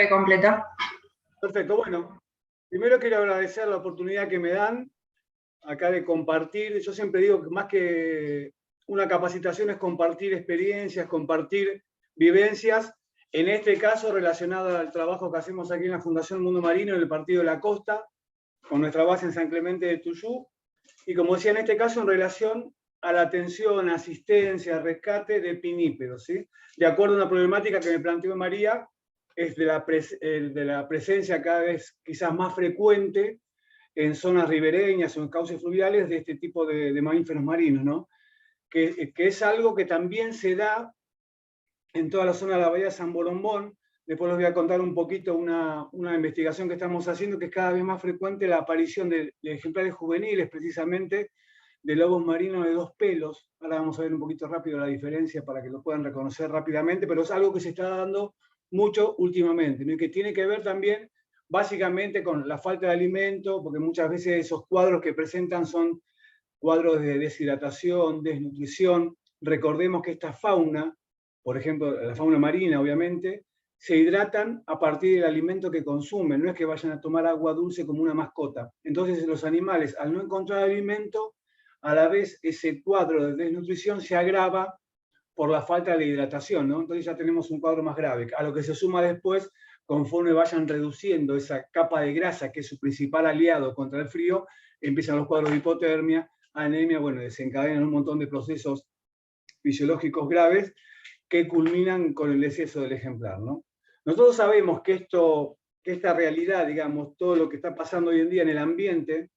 completa. Perfecto, bueno, primero quiero agradecer la oportunidad que me dan acá de compartir. Yo siempre digo que más que una capacitación es compartir experiencias, compartir vivencias, en este caso relacionado al trabajo que hacemos aquí en la Fundación Mundo Marino, en el Partido de la Costa, con nuestra base en San Clemente de Tuyú, y como decía, en este caso en relación a la atención, asistencia, rescate de pinípedos, ¿sí? De acuerdo a una problemática que me planteó María, es de la presencia cada vez quizás más frecuente en zonas ribereñas o en cauces fluviales de este tipo de mamíferos marinos, ¿no? Que es algo que también se da en toda la zona de la bahía de San Borombón. Después les voy a contar un poquito una investigación que estamos haciendo, que es cada vez más frecuente la aparición de ejemplares juveniles, precisamente, de lobos marinos de 2 pelos. Ahora vamos a ver un poquito rápido la diferencia para que lo puedan reconocer rápidamente, pero es algo que se está dando mucho últimamente, ¿no? Y que tiene que ver también básicamente con la falta de alimento, porque muchas veces esos cuadros que presentan son cuadros de deshidratación, desnutrición. Recordemos que esta fauna, por ejemplo, la fauna marina, obviamente, se hidratan a partir del alimento que consumen, no es que vayan a tomar agua dulce como una mascota. Entonces los animales, al no encontrar alimento, a la vez ese cuadro de desnutrición se agrava por la falta de hidratación, ¿no? Entonces ya tenemos un cuadro más grave, a lo que se suma después, conforme vayan reduciendo esa capa de grasa, que es su principal aliado contra el frío, empiezan los cuadros de hipotermia, anemia, bueno, desencadenan un montón de procesos fisiológicos graves que culminan con el deceso del ejemplar, ¿no? Nosotros sabemos que esta realidad, digamos, todo lo que está pasando hoy en día en el ambiente,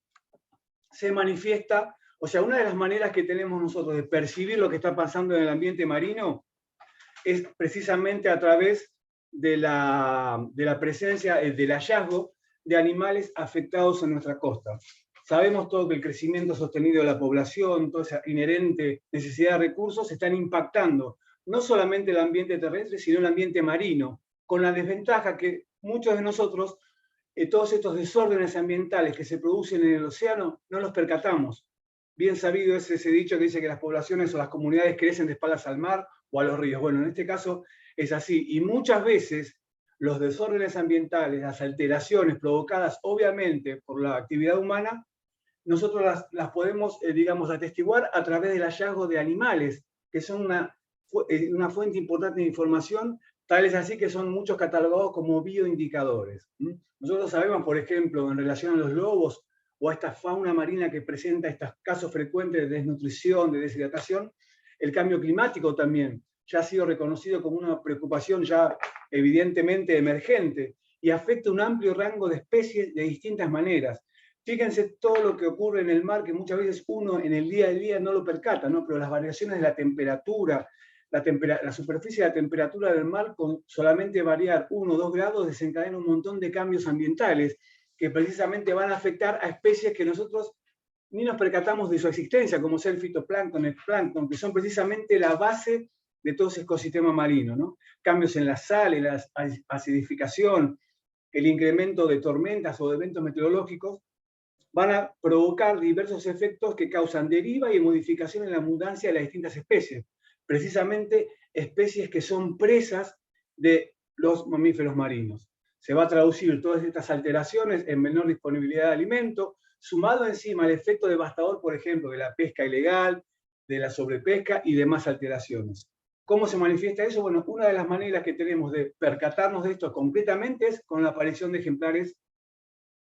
se manifiesta, o sea, una de las maneras que tenemos nosotros de percibir lo que está pasando en el ambiente marino es precisamente a través de la presencia, del hallazgo de animales afectados en nuestra costa. Sabemos todo que el crecimiento sostenido de la población, toda esa inherente necesidad de recursos, están impactando no solamente el ambiente terrestre, sino el ambiente marino, con la desventaja que muchos de nosotros, todos estos desórdenes ambientales que se producen en el océano, no los percatamos. Bien sabido es ese dicho que dice que las poblaciones o las comunidades crecen de espaldas al mar o a los ríos. Bueno, en este caso es así. Y muchas veces los desórdenes ambientales, las alteraciones provocadas obviamente por la actividad humana, nosotros las podemos, digamos, atestiguar a través del hallazgo de animales, que son una fuente importante de información, tales así que son muchos catalogados como bioindicadores. Nosotros sabemos, por ejemplo, en relación a los lobos o a esta fauna marina que presenta estos casos frecuentes de desnutrición, de deshidratación, el cambio climático también ya ha sido reconocido como una preocupación ya evidentemente emergente y afecta un amplio rango de especies de distintas maneras. Fíjense todo lo que ocurre en el mar, que muchas veces uno en el día a día no lo percata, ¿no? Pero las variaciones de la temperatura, la superficie de la temperatura del mar, con solamente variar 1 o 2 grados, desencadena un montón de cambios ambientales que precisamente van a afectar a especies que nosotros ni nos percatamos de su existencia, como sea el fitoplancton, el plancton, que son precisamente la base de todo ese ecosistema marino, ¿no? Cambios en la sal, en la acidificación, el incremento de tormentas o de eventos meteorológicos, van a provocar diversos efectos que causan deriva y modificación en la abundancia de las distintas especies. Precisamente especies que son presas de los mamíferos marinos. Se va a traducir todas estas alteraciones en menor disponibilidad de alimento, sumado encima al efecto devastador, por ejemplo, de la pesca ilegal, de la sobrepesca y demás alteraciones. ¿Cómo se manifiesta eso? Bueno, una de las maneras que tenemos de percatarnos de esto completamente es con la aparición de ejemplares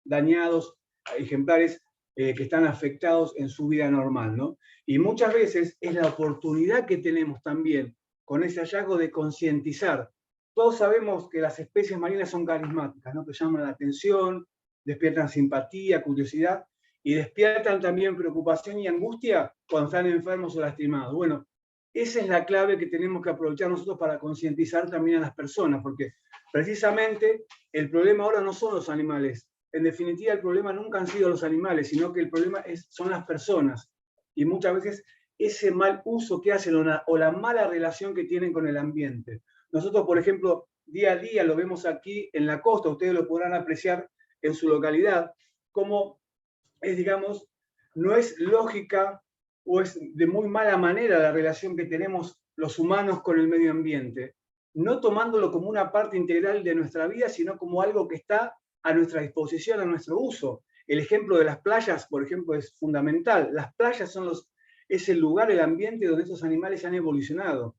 dañados, ejemplares que están afectados en su vida normal, ¿no? Y muchas veces es la oportunidad que tenemos también con ese hallazgo de concientizar. Todos sabemos que las especies marinas son carismáticas, ¿no? Que llaman la atención, despiertan simpatía, curiosidad, y despiertan también preocupación y angustia cuando están enfermos o lastimados. Bueno, esa es la clave que tenemos que aprovechar nosotros para concientizar también a las personas, porque precisamente el problema ahora no son los animales. En definitiva, el problema nunca han sido los animales, sino que el problema son las personas. Y muchas veces ese mal uso que hacen o la mala relación que tienen con el ambiente. Nosotros, por ejemplo, día a día lo vemos aquí en la costa, ustedes lo podrán apreciar en su localidad, como es, digamos, no es lógica o es de muy mala manera la relación que tenemos los humanos con el medio ambiente. no tomándolo como una parte integral de nuestra vida, sino como algo que está a nuestra disposición, a nuestro uso. El ejemplo de las playas, por ejemplo, es fundamental. Las playas es el lugar, el ambiente donde estos animales han evolucionado.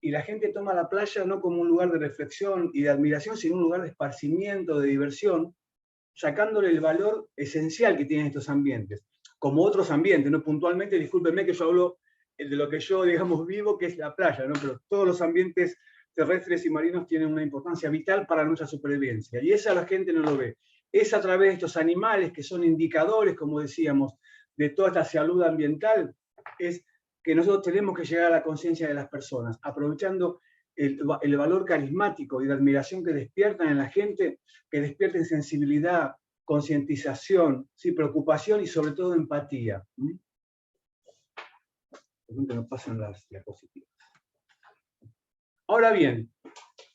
Y la gente toma la playa no como un lugar de reflexión y de admiración, sino un lugar de esparcimiento, de diversión, sacándole el valor esencial que tienen estos ambientes, como otros ambientes, ¿no? Puntualmente, discúlpenme que yo hablo de lo que yo, digamos, vivo, que es la playa, ¿no? Pero todos los ambientes terrestres y marinos tienen una importancia vital para nuestra supervivencia, y esa la gente no lo ve. Es a través de estos animales que son indicadores, como decíamos, de toda esta salud ambiental, es que nosotros tenemos que llegar a la conciencia de las personas, aprovechando el valor carismático y de admiración que despiertan en la gente, que despierten sensibilidad, concientización, ¿sí? Preocupación y sobre todo empatía. Que no pasan las diapositivas. Ahora bien,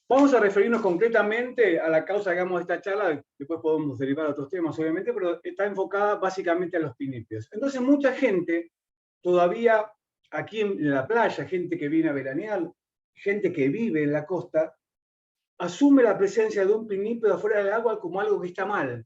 vamos a referirnos concretamente a la causa, digamos, de esta charla, después podemos derivar a otros temas, obviamente, pero está enfocada básicamente a los pinipios. Entonces, mucha gente, todavía aquí en la playa, gente que viene a veranear, gente que vive en la costa, asume la presencia de un pinípeo afuera del agua como algo que está mal,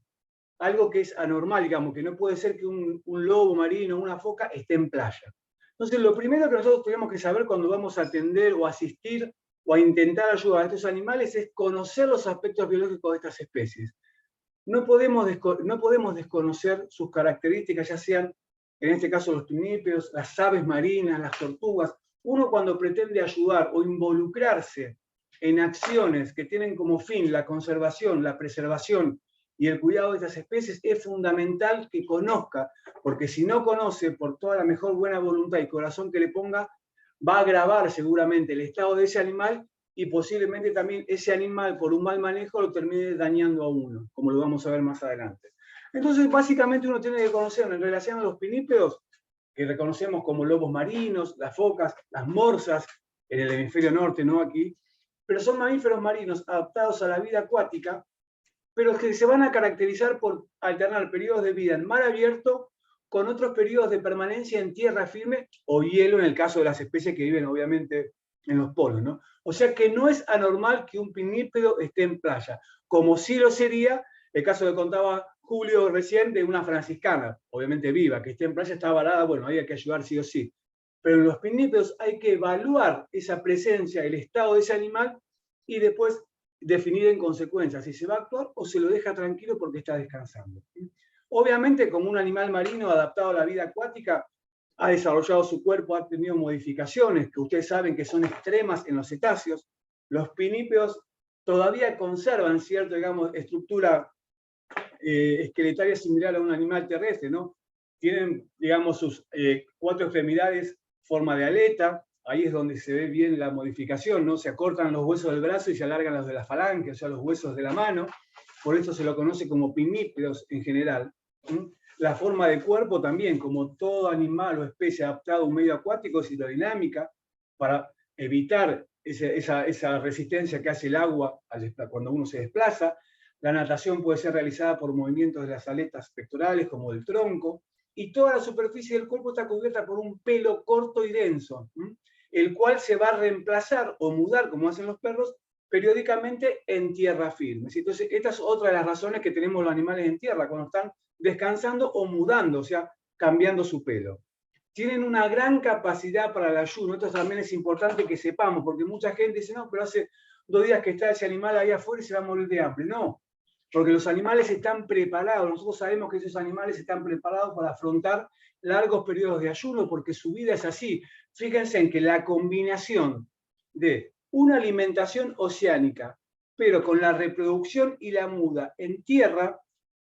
algo que es anormal, digamos, que no puede ser que un lobo marino, una foca, esté en playa. Entonces, lo primero que nosotros tenemos que saber cuando vamos a atender o asistir o a intentar ayudar a estos animales es conocer los aspectos biológicos de estas especies. No podemos desconocer sus características, ya sean, en este caso, los pinípedos, las aves marinas, las tortugas. Uno, cuando pretende ayudar o involucrarse en acciones que tienen como fin la conservación, la preservación y el cuidado de estas especies, es fundamental que conozca, porque si no conoce, por toda la mejor buena voluntad y corazón que le ponga, va a agravar seguramente el estado de ese animal y posiblemente también ese animal, por un mal manejo, lo termine dañando a uno, como lo vamos a ver más adelante. Entonces, básicamente uno tiene que conocer en relación a los pinípedos, que reconocemos como lobos marinos, las focas, las morsas, en el hemisferio norte, no aquí, pero son mamíferos marinos adaptados a la vida acuática, pero que se van a caracterizar por alternar periodos de vida en mar abierto con otros periodos de permanencia en tierra firme o hielo, en el caso de las especies que viven obviamente en los polos, ¿no? O sea que no es anormal que un pinípedo esté en playa, como sí lo sería el caso que contaba Julio recién de una franciscana, obviamente viva, que esté en playa, está varada, bueno, ahí hay que ayudar sí o sí. Pero en los pinípedos hay que evaluar esa presencia, el estado de ese animal, y después definir en consecuencia si se va a actuar o se lo deja tranquilo porque está descansando. Obviamente, como un animal marino adaptado a la vida acuática, ha desarrollado su cuerpo, ha tenido modificaciones que ustedes saben que son extremas en los cetáceos. Los pinípedos todavía conservan cierta, digamos, estructura esqueletaria similar a un animal terrestre, ¿no? Tienen, digamos, sus 4 extremidades, forma de aleta, ahí es donde se ve bien la modificación, ¿no? Se acortan los huesos del brazo y se alargan los de la falange, o sea, los huesos de la mano, por eso se lo conoce como pinípedos en general. La forma de cuerpo también, como todo animal o especie adaptado a un medio acuático, es hidrodinámica, para evitar esa resistencia que hace el agua cuando uno se desplaza. La natación puede ser realizada por movimientos de las aletas pectorales, como del tronco, y toda la superficie del cuerpo está cubierta por un pelo corto y denso, el cual se va a reemplazar o mudar, como hacen los perros, periódicamente en tierra firme. Entonces, esta es otra de las razones que tenemos los animales en tierra, cuando están descansando o mudando, o sea, cambiando su pelo. Tienen una gran capacidad para el ayuno. Esto también es importante que sepamos, porque mucha gente dice, no, pero hace 2 días que está ese animal ahí afuera y se va a morir de hambre. No, porque los animales están preparados. Nosotros sabemos que esos animales están preparados para afrontar largos periodos de ayuno, porque su vida es así. Fíjense en que la combinación de una alimentación oceánica, pero con la reproducción y la muda en tierra,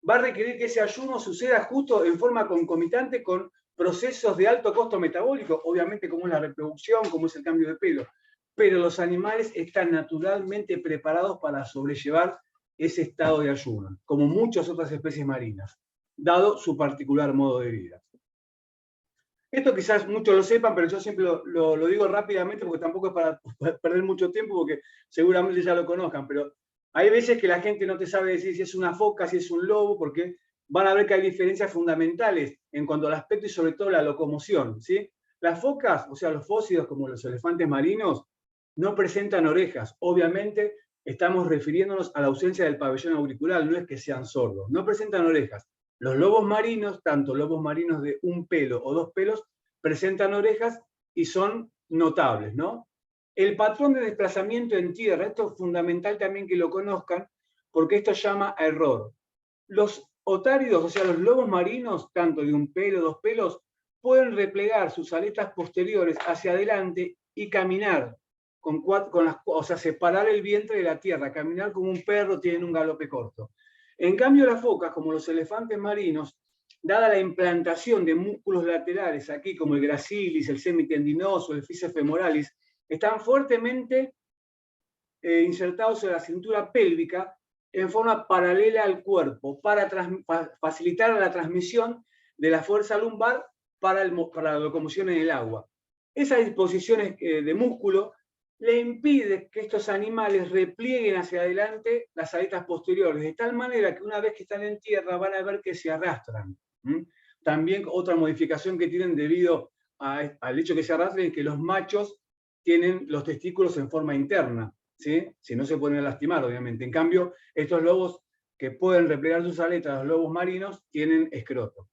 va a requerir que ese ayuno suceda justo en forma concomitante con procesos de alto costo metabólico, obviamente como es la reproducción, como es el cambio de pelo. Pero los animales están naturalmente preparados para sobrellevar ese estado de ayuno, como muchas otras especies marinas, dado su particular modo de vida. Esto quizás muchos lo sepan, pero yo siempre lo digo rápidamente porque tampoco es para perder mucho tiempo, porque seguramente ya lo conozcan, pero hay veces que la gente no te sabe decir si es una foca, si es un lobo, porque van a ver que hay diferencias fundamentales en cuanto al aspecto y sobre todo la locomoción, ¿sí? Las focas, o sea, los fósidos como los elefantes marinos, no presentan orejas. Obviamente estamos refiriéndonos a la ausencia del pabellón auricular, no es que sean sordos, no presentan orejas. Los lobos marinos, tanto lobos marinos de un pelo o dos pelos, presentan orejas y son notables, ¿no? El patrón de desplazamiento en tierra, esto es fundamental también que lo conozcan, porque esto llama a error. Los otáridos, o sea, los lobos marinos, tanto de un pelo, dos pelos, pueden replegar sus aletas posteriores hacia adelante y caminar, o sea, separar el vientre de la tierra, caminar como un perro, tienen un galope corto. En cambio, las focas, como los elefantes marinos, dada la implantación de músculos laterales aquí, como el gracilis, el semitendinoso, el bíceps femoralis, están fuertemente insertados en la cintura pélvica en forma paralela al cuerpo para facilitar la transmisión de la fuerza lumbar para la locomoción en el agua. Esa disposición de músculo le impide que estos animales replieguen hacia adelante las aletas posteriores, de tal manera que una vez que están en tierra van a ver que se arrastran. También otra modificación que tienen debido al hecho que se arrastren es que los machos tienen los testículos en forma interna, ¿sí? Si no se pueden lastimar, obviamente. En cambio, estos lobos que pueden replegar sus aletas, los lobos marinos, tienen escroto.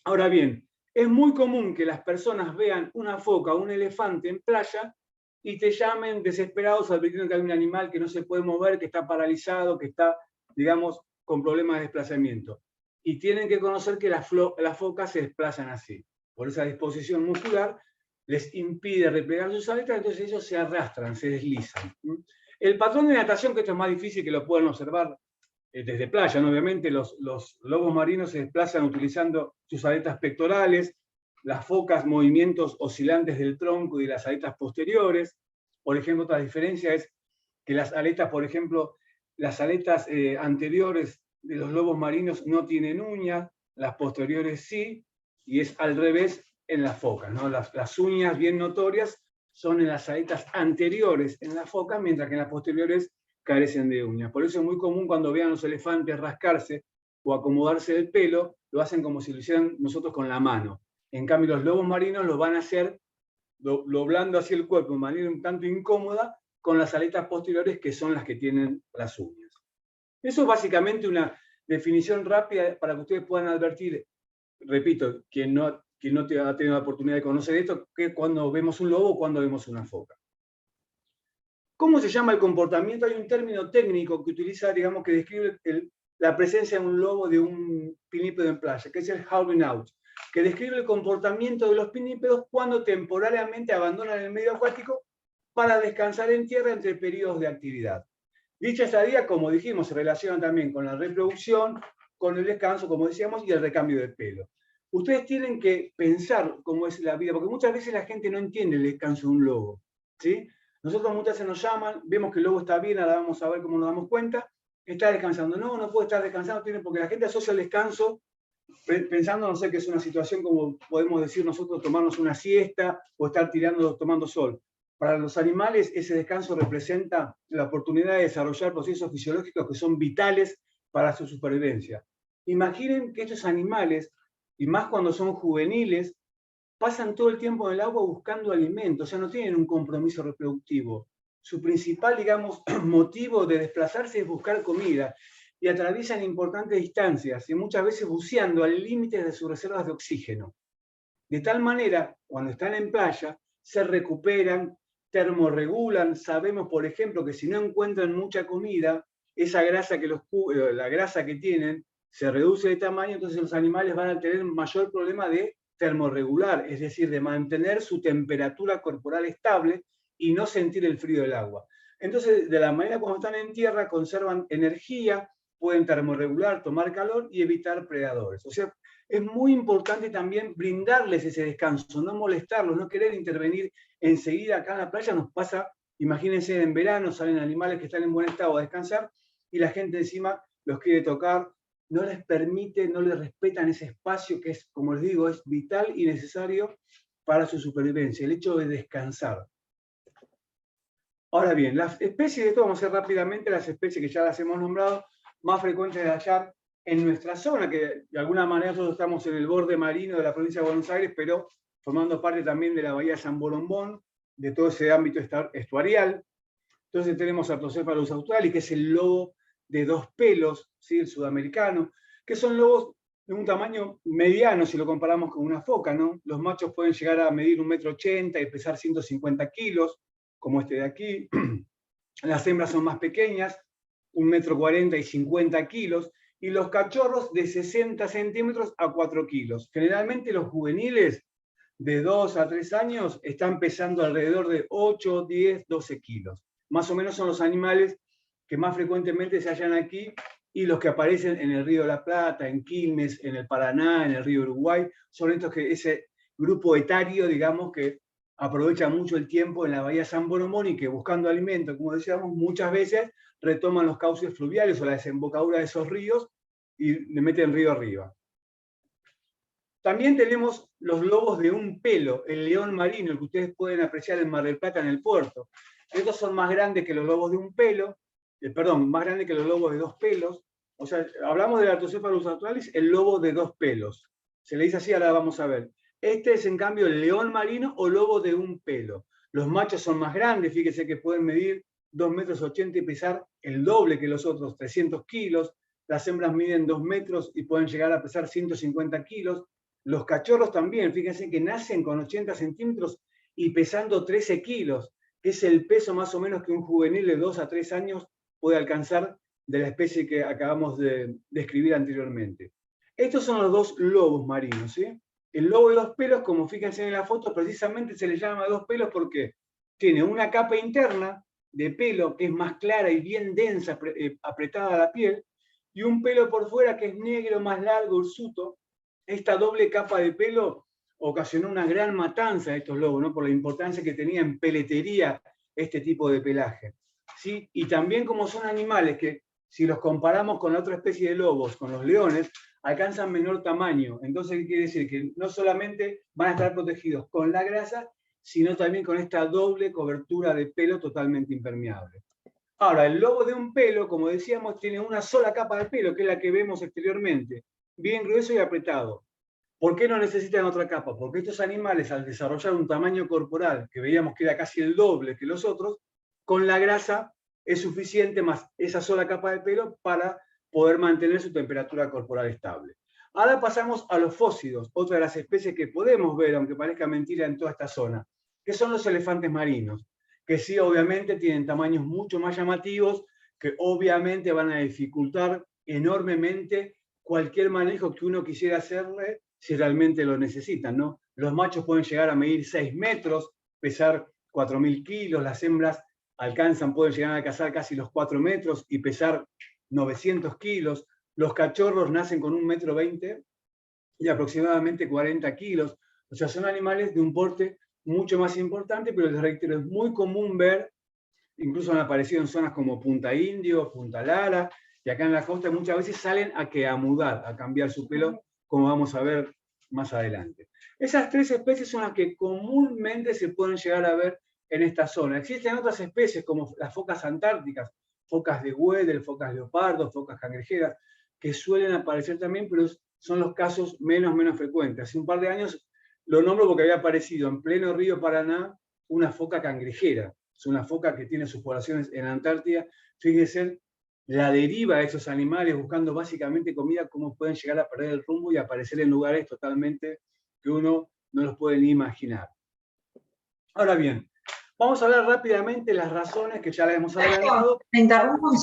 Ahora bien, es muy común que las personas vean una foca o un elefante en playa y te llamen desesperados advirtiendo que hay un animal que no se puede mover, que está paralizado, que está, digamos, con problemas de desplazamiento. Y tienen que conocer que las focas se desplazan así. Por esa disposición muscular les impide replegar sus aletas, entonces ellos se arrastran, se deslizan. El patrón de natación, que esto es más difícil, que lo pueden observar desde playa, ¿no? Obviamente los lobos marinos se desplazan utilizando sus aletas pectorales, las focas movimientos oscilantes del tronco y de las aletas posteriores. Por ejemplo, otra diferencia es que las aletas, por ejemplo, las aletas anteriores de los lobos marinos no tienen uñas, las posteriores sí, y es al revés en las focas, ¿no? Las uñas bien notorias son en las aletas anteriores en las focas, mientras que en las posteriores carecen de uñas. Por eso es muy común cuando vean a los elefantes rascarse o acomodarse el pelo, lo hacen como si lo hicieran nosotros con la mano. En cambio, los lobos marinos lo van a hacer doblando así el cuerpo de manera un tanto incómoda con las aletas posteriores, que son las que tienen las uñas. Eso es básicamente una definición rápida para que ustedes puedan advertir, repito, quien no ha tenido la oportunidad de conocer esto, que cuando vemos un lobo o cuando vemos una foca. ¿Cómo se llama el comportamiento? Hay un término técnico que utiliza, digamos, que describe la presencia de un lobo de un pinípedo en playa, que es el howling out, que describe el comportamiento de los pinípedos cuando temporariamente abandonan el medio acuático para descansar en tierra entre periodos de actividad. Dicha estadía, como dijimos, se relaciona también con la reproducción, con el descanso, como decíamos, y el recambio de pelo. Ustedes tienen que pensar cómo es la vida, porque muchas veces la gente no entiende el descanso de un lobo, ¿sí? Nosotros muchas veces nos llaman, vemos que el lobo está bien, ahora vamos a ver cómo nos damos cuenta, está descansando. No, no puede estar descansando, porque la gente asocia el descanso pensando, no sé, que es una situación como podemos decir nosotros, tomarnos una siesta o estar tomando sol. Para los animales, ese descanso representa la oportunidad de desarrollar procesos fisiológicos que son vitales para su supervivencia. Imaginen que estos animales, y más cuando son juveniles, pasan todo el tiempo en el agua buscando alimento, o sea, no tienen un compromiso reproductivo. Su principal, digamos, motivo de desplazarse es buscar comida, y atraviesan importantes distancias, y muchas veces buceando al límite de sus reservas de oxígeno. De tal manera, cuando están en playa, se recuperan, termorregulan. Sabemos, por ejemplo, que si no encuentran mucha comida, esa grasa la grasa que tienen se reduce de tamaño, entonces los animales van a tener mayor problema de termorregular, es decir, de mantener su temperatura corporal estable y no sentir el frío del agua. Entonces, de la manera como están en tierra, conservan energía, pueden termorregular, tomar calor y evitar predadores. O sea, es muy importante también brindarles ese descanso, no molestarlos, no querer intervenir enseguida. Acá en la playa nos pasa, imagínense, en verano salen animales que están en buen estado a descansar y la gente encima los quiere tocar, no les permite, no les respetan ese espacio que es, como les digo, es vital y necesario para su supervivencia, el hecho de descansar. Ahora bien, las especies, de esto vamos a hacer rápidamente, las especies que ya las hemos nombrado, más frecuentes de hallar en nuestra zona, que de alguna manera nosotros estamos en el borde marino de la provincia de Buenos Aires, pero formando parte también de la bahía San Borombón, de todo ese ámbito estuarial. Entonces tenemos Artocephalus australis, que es el lobo de 2 pelos, ¿sí? El sudamericano, que son lobos de un tamaño mediano si lo comparamos con una foca, ¿no? Los machos pueden llegar a medir 1,80 m y pesar 150 kilos, como este de aquí. Las hembras son más pequeñas, 1,40 m y 50 kilos, y los cachorros de 60 centímetros a 4 kilos. Generalmente los juveniles de 2 a 3 años están pesando alrededor de 8, 10, 12 kilos. Más o menos son los animales que más frecuentemente se hallan aquí y los que aparecen en el Río de la Plata, en Quilmes, en el Paraná, en el Río Uruguay, son estos que ese grupo etario, digamos, que aprovecha mucho el tiempo en la bahía San Boromón y que buscando alimento, como decíamos, muchas veces retoman los cauces fluviales o la desembocadura de esos ríos y le meten río arriba. También tenemos los lobos de un pelo, el león marino, el que ustedes pueden apreciar en Mar del Plata en el puerto. Estos son más grandes que los lobos de un pelo, más grandes que los lobos de 2 pelos. O sea, hablamos del Artocephalus australis, el lobo de 2 pelos. Se le dice así, ahora vamos a ver. Este es, en cambio, el león marino o lobo de un pelo. Los machos son más grandes, fíjense que pueden medir 2,80 m y pesar el doble que los otros, 300 kilos. Las hembras miden 2 metros y pueden llegar a pesar 150 kilos. Los cachorros también, fíjense que nacen con 80 centímetros y pesando 13 kilos, que es el peso más o menos que un juvenil de 2 a 3 años puede alcanzar de la especie que acabamos de describir anteriormente. Estos son los 2 lobos marinos, ¿sí? El lobo de 2 pelos, como fíjense en la foto, precisamente se le llama 2 pelos porque tiene una capa interna de pelo que es más clara y bien densa, apretada a la piel, y un pelo por fuera que es negro, más largo, hirsuto. Esta doble capa de pelo ocasionó una gran matanza de estos lobos, ¿no? Por la importancia que tenía en peletería este tipo de pelaje, ¿sí? Y también como son animales que, si los comparamos con la otra especie de lobos, con los leones, alcanzan menor tamaño. Entonces, ¿qué quiere decir? Que no solamente van a estar protegidos con la grasa, sino también con esta doble cobertura de pelo totalmente impermeable. Ahora, el lobo de un pelo, como decíamos, tiene una sola capa de pelo, que es la que vemos exteriormente, bien grueso y apretado. ¿Por qué no necesitan otra capa? Porque estos animales, al desarrollar un tamaño corporal que veíamos que era casi el doble que los otros, con la grasa es suficiente más esa sola capa de pelo para poder mantener su temperatura corporal estable. Ahora pasamos a los fósidos, otra de las especies que podemos ver, aunque parezca mentira, en toda esta zona, que son los elefantes marinos, que sí, obviamente, tienen tamaños mucho más llamativos, que obviamente van a dificultar enormemente cualquier manejo que uno quisiera hacerle si realmente lo necesitan, ¿no? Los machos pueden llegar a medir 6 metros, pesar 4.000 kilos, las hembras pueden llegar a alcanzar casi los 4 metros y pesar 900 kilos. Los cachorros nacen con 1,20 m y aproximadamente 40 kilos. O sea, son animales de un porte mucho más importante, pero les reitero, es muy común ver, incluso han aparecido en zonas como Punta Indio, Punta Lara, y acá en la costa muchas veces salen a mudar, a cambiar su pelo, como vamos a ver más adelante. Esas 3 especies son las que comúnmente se pueden llegar a ver en esta zona. Existen otras especies como las focas antárticas, focas de Weddell, focas leopardo, focas cangrejeras, que suelen aparecer también, pero son los casos menos frecuentes. Hace un par de años lo nombro porque había aparecido en pleno río Paraná una foca cangrejera. Es una foca que tiene sus poblaciones en Antártida. Fíjense la deriva de esos animales buscando básicamente comida, cómo pueden llegar a perder el rumbo y aparecer en lugares totalmente que uno no los puede ni imaginar. Ahora bien, vamos a hablar rápidamente las razones que ya las hemos adelantado. Me interrumpo un